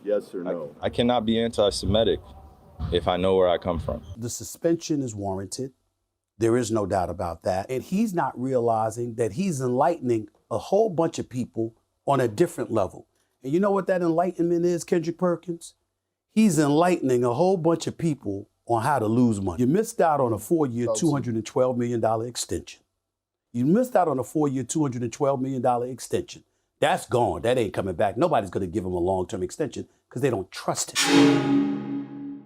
Yes or no? I cannot be anti-Semitic if I know where I come from. The suspension is warranted. There is no doubt about that. And he's not realizing that he's enlightening a whole bunch of people on a different level. And you know what that enlightenment is, Kendrick Perkins? He's enlightening a whole bunch of people on how to lose money. You missed out on a 4-year, $212 million extension. You missed out on a 4-year, $212 million extension. That's gone. That ain't coming back. Nobody's going to give him a long-term extension because they don't trust him.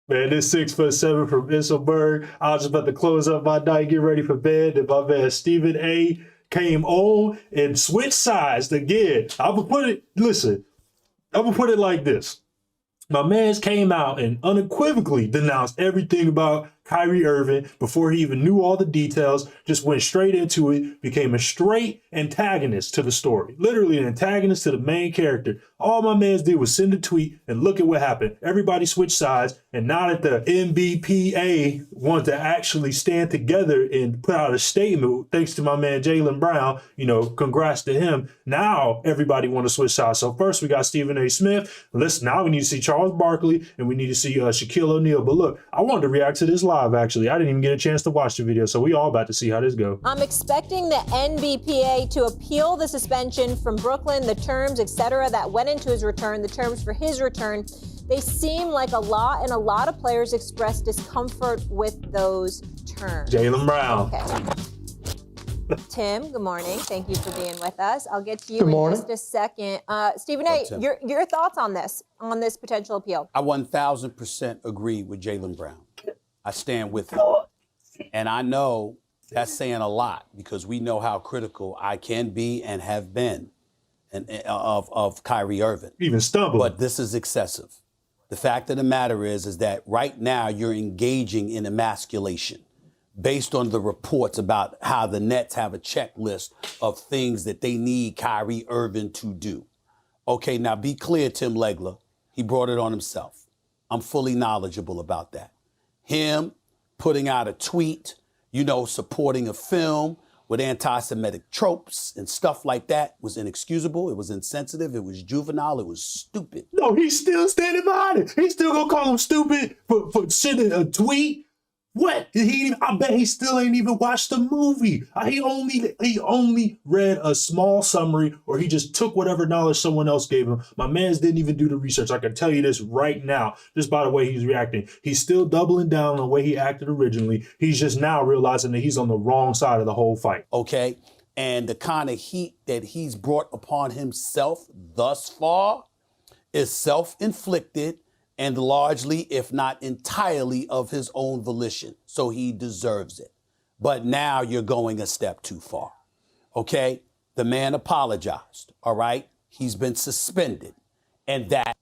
Man, this 6'7" from Isselberg. I was just about to close up my night, get ready for bed, and my man Stephen A. came on and switched sides again. I'm gonna put it like this. My man's came out and unequivocally denounced everything about Kyrie Irving before he even knew all the details, just went straight into it, became a straight antagonist to the story. Literally an antagonist to the main character. All my mans did was send a tweet and look at what happened. Everybody switched sides, and now that the NBPA want to actually stand together and put out a statement, thanks to my man Jaylen Brown, congrats to him. Now everybody want to switch sides. So first we got Stephen A. Smith. Now we need to see Charles Barkley, and we need to see Shaquille O'Neal. But look, I wanted to react to this live, actually. I didn't even get a chance to watch the video, so we all about to see how this goes. I'm expecting the NBPA to appeal the suspension from Brooklyn, the terms, etc., that went into his return, the terms for his return. They seem like a lot, and a lot of players express discomfort with those terms. Jaylen Brown. Okay. Tim, good morning. Thank you for being with us. I'll get to you in just a second. Stephen A., your thoughts on this potential appeal? I 1,000% agree with Jaylen Brown. I stand with him. And I know that's saying a lot because we know how critical I can be and have been of Kyrie Irving. Even stumbled. But this is excessive. The fact of the matter is that right now you're engaging in emasculation based on the reports about how the Nets have a checklist of things that they need Kyrie Irving to do. Okay, now be clear, Tim Legler. He brought it on himself. I'm fully knowledgeable about that. Him putting out a tweet, supporting a film with anti-Semitic tropes and stuff like that was inexcusable. It was insensitive. It was juvenile. It was stupid. No, he's still standing behind it. He's still gonna call him stupid for sending a tweet. What? I bet he still ain't even watched the movie. He only read a small summary, or he just took whatever knowledge someone else gave him. My mans didn't even do the research. I can tell you this right now, just by the way he's reacting. He's still doubling down on the way he acted originally. He's just now realizing that he's on the wrong side of the whole fight. Okay? And the kind of heat that he's brought upon himself thus far is self-inflicted and largely, if not entirely, of his own volition. So he deserves it. But now you're going a step too far. Okay? The man apologized, all right? He's been suspended. And that.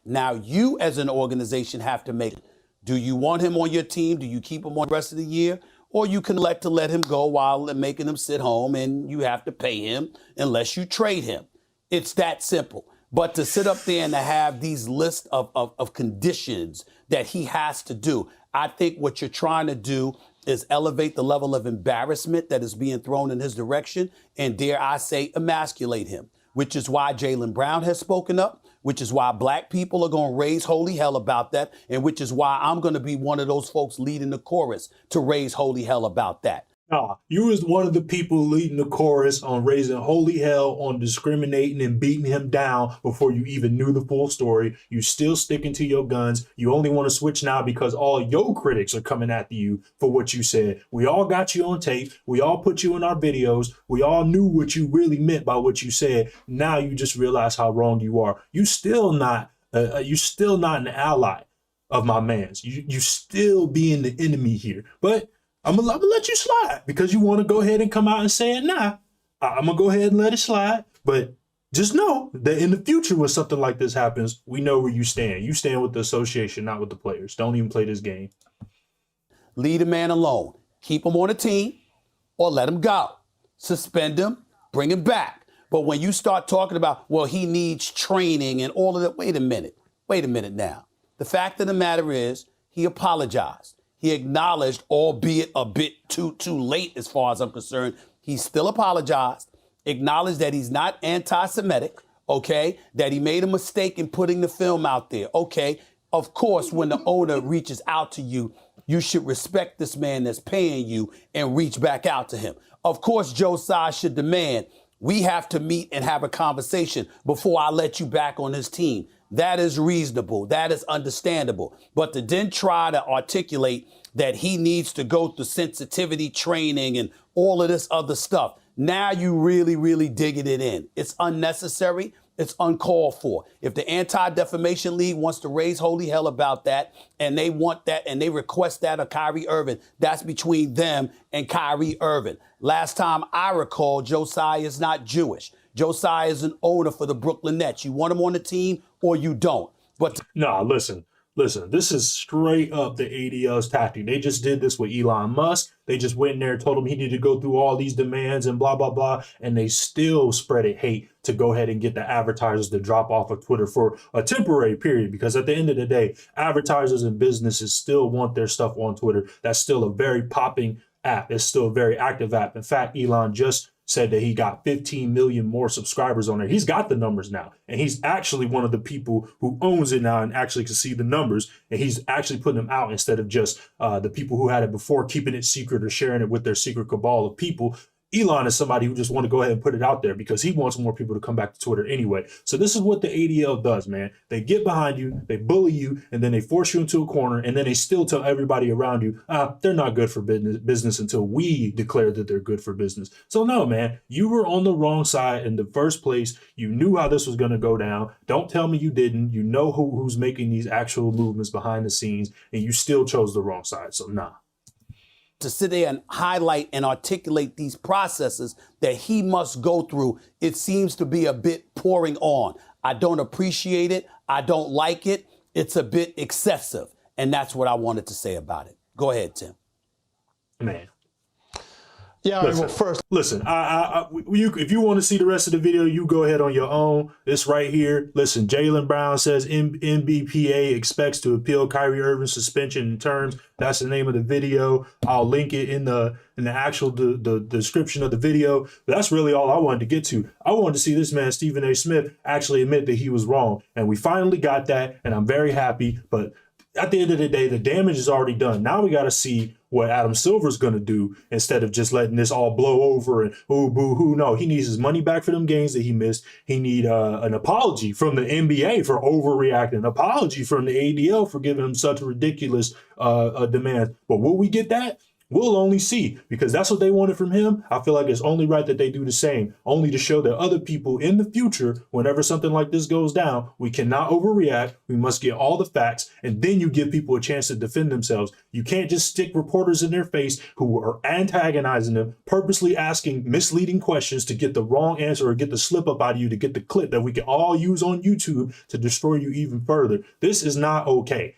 Now you as an organization have to make it. Do you want him on your team? Do you keep him on the rest of the year? Or you can elect to let him go while making him sit home and you have to pay him unless you trade him. It's that simple. But to sit up there and to have these lists of conditions that he has to do, I think what you're trying to do is elevate the level of embarrassment that is being thrown in his direction and, dare I say, emasculate him, which is why Jaylen Brown has spoken up, which is why black people are going to raise holy hell about that, and which is why I'm going to be one of those folks leading the chorus to raise holy hell about that. You was one of the people leading the chorus on raising holy hell, on discriminating and beating him down before you even knew the full story. You still sticking to your guns. You only want to switch now because all your critics are coming after you for what you said. We all got you on tape. We all put you in our videos. We all knew what you really meant by what you said. Now you just realize how wrong you are. You still not an ally of my mans. You still being the enemy here. But I'm gonna let you slide because you want to go ahead and come out and say it now. I'm gonna go ahead and let it slide. But just know that in the future, when something like this happens, we know where you stand. You stand with the association, not with the players. Don't even play this game. Leave a man alone. Keep him on the team or let him go. Suspend him, bring him back. But when you start talking about, well, he needs training and all of that, wait a minute now. The fact of the matter is he apologized. He acknowledged, albeit a bit too late as far as I'm concerned, he still apologized, acknowledged that he's not anti-Semitic, okay, that he made a mistake in putting the film out there. Okay, of course, when the owner reaches out to you, you should respect this man that's paying you and reach back out to him. Of course, Joe Tsai should demand, we have to meet and have a conversation before I let you back on this team. That is reasonable. That is understandable. But to then try to articulate that he needs to go through sensitivity training and all of this other stuff, now you really digging it in. It's unnecessary. It's uncalled for. If the Anti-Defamation League wants to raise holy hell about that, and they want that, and they request that of Kyrie Irving, that's between them and Kyrie Irving. Last time I recall, Joe Tsai is not Jewish. Joe Tsai is an owner for the Brooklyn Nets. You want him on the team or you don't. But Nah, listen, this is straight up the ADL's tactic. They just did this with Elon Musk. They just went in there and told him he needed to go through all these demands and blah, blah, blah. And they still spreaded hate to go ahead and get the advertisers to drop off of Twitter for a temporary period. Because at the end of the day, advertisers and businesses still want their stuff on Twitter. That's still a very popping app. It's still a very active app. In fact, Elon just said that he got 15 million more subscribers on there. He's got the numbers now. And he's actually one of the people who owns it now and actually can see the numbers. And he's actually putting them out instead of just the people who had it before keeping it secret or sharing it with their secret cabal of people. Elon is somebody who just want to go ahead and put it out there because he wants more people to come back to Twitter anyway. So this is what the ADL does, man. They get behind you, they bully you, and then they force you into a corner, and then they still tell everybody around you, they're not good for business until we declare that they're good for business. So no, man, you were on the wrong side in the first place. You knew how this was going to go down. Don't tell me you didn't. You know who's making these actual movements behind the scenes, and you still chose the wrong side. So nah. To sit there and highlight and articulate these processes that he must go through, it seems to be a bit pouring on. I don't appreciate it. I don't like it. It's a bit excessive. And that's what I wanted to say about it. Go ahead, Tim. Man. Yeah, Listen, well, first, listen. If you want to see the rest of the video, you go ahead on your own. It's right here. Listen, Jaylen Brown says NBPA expects to appeal Kyrie Irving's suspension in terms. That's the name of the video. I'll link it in the actual the description of the video. But that's really all I wanted to get to. I wanted to see this man, Stephen A. Smith, actually admit that he was wrong, and we finally got that, and I'm very happy. But at the end of the day, the damage is already done. Now we got to see what Adam Silver's going to do instead of just letting this all blow over and oh, boo hoo. No, he needs his money back for them games that he missed. He need an apology from the NBA for overreacting, an apology from the ADL for giving him such ridiculous demands. But will we get that? We'll only see, because that's what they wanted from him. I feel like it's only right that they do the same, only to show that other people in the future, whenever something like this goes down, we cannot overreact. We must get all the facts, and then you give people a chance to defend themselves. You can't just stick reporters in their face who are antagonizing them, purposely asking misleading questions to get the wrong answer or get the slip up out of you to get the clip that we can all use on YouTube to destroy you even further. This is not okay.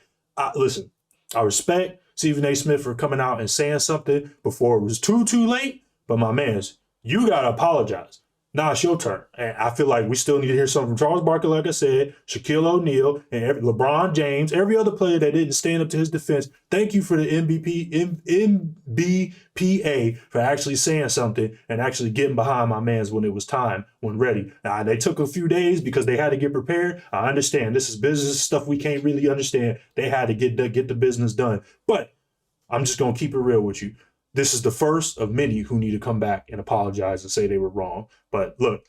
Listen, I respect Stephen A. Smith for coming out and saying something before it was too late. But my mans, you got to apologize. Now it's your turn. And I feel like we still need to hear something from Charles Barkley, like I said, Shaquille O'Neal, and LeBron James, every other player that didn't stand up to his defense. Thank you for the NBPA for actually saying something and actually getting behind my mans when it was time, when ready. Now, they took a few days because they had to get prepared. I understand. This is business stuff we can't really understand. They had to get the business done. But I'm just going to keep it real with you. This is the first of many who need to come back and apologize and say they were wrong. But look,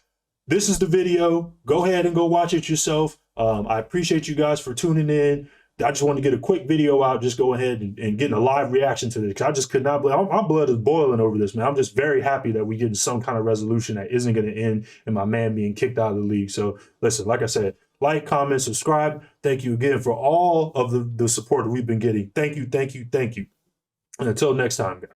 this is the video. Go ahead and go watch it yourself. I appreciate you guys for tuning in. I just want to get a quick video out. Just go ahead and get a live reaction to this, because I just could not believe. My blood is boiling over this, man. I'm just very happy that we're getting some kind of resolution that isn't going to end in my man being kicked out of the league. So listen, like I said, like, comment, subscribe. Thank you again for all of the support that we've been getting. Thank you. And until next time, guys.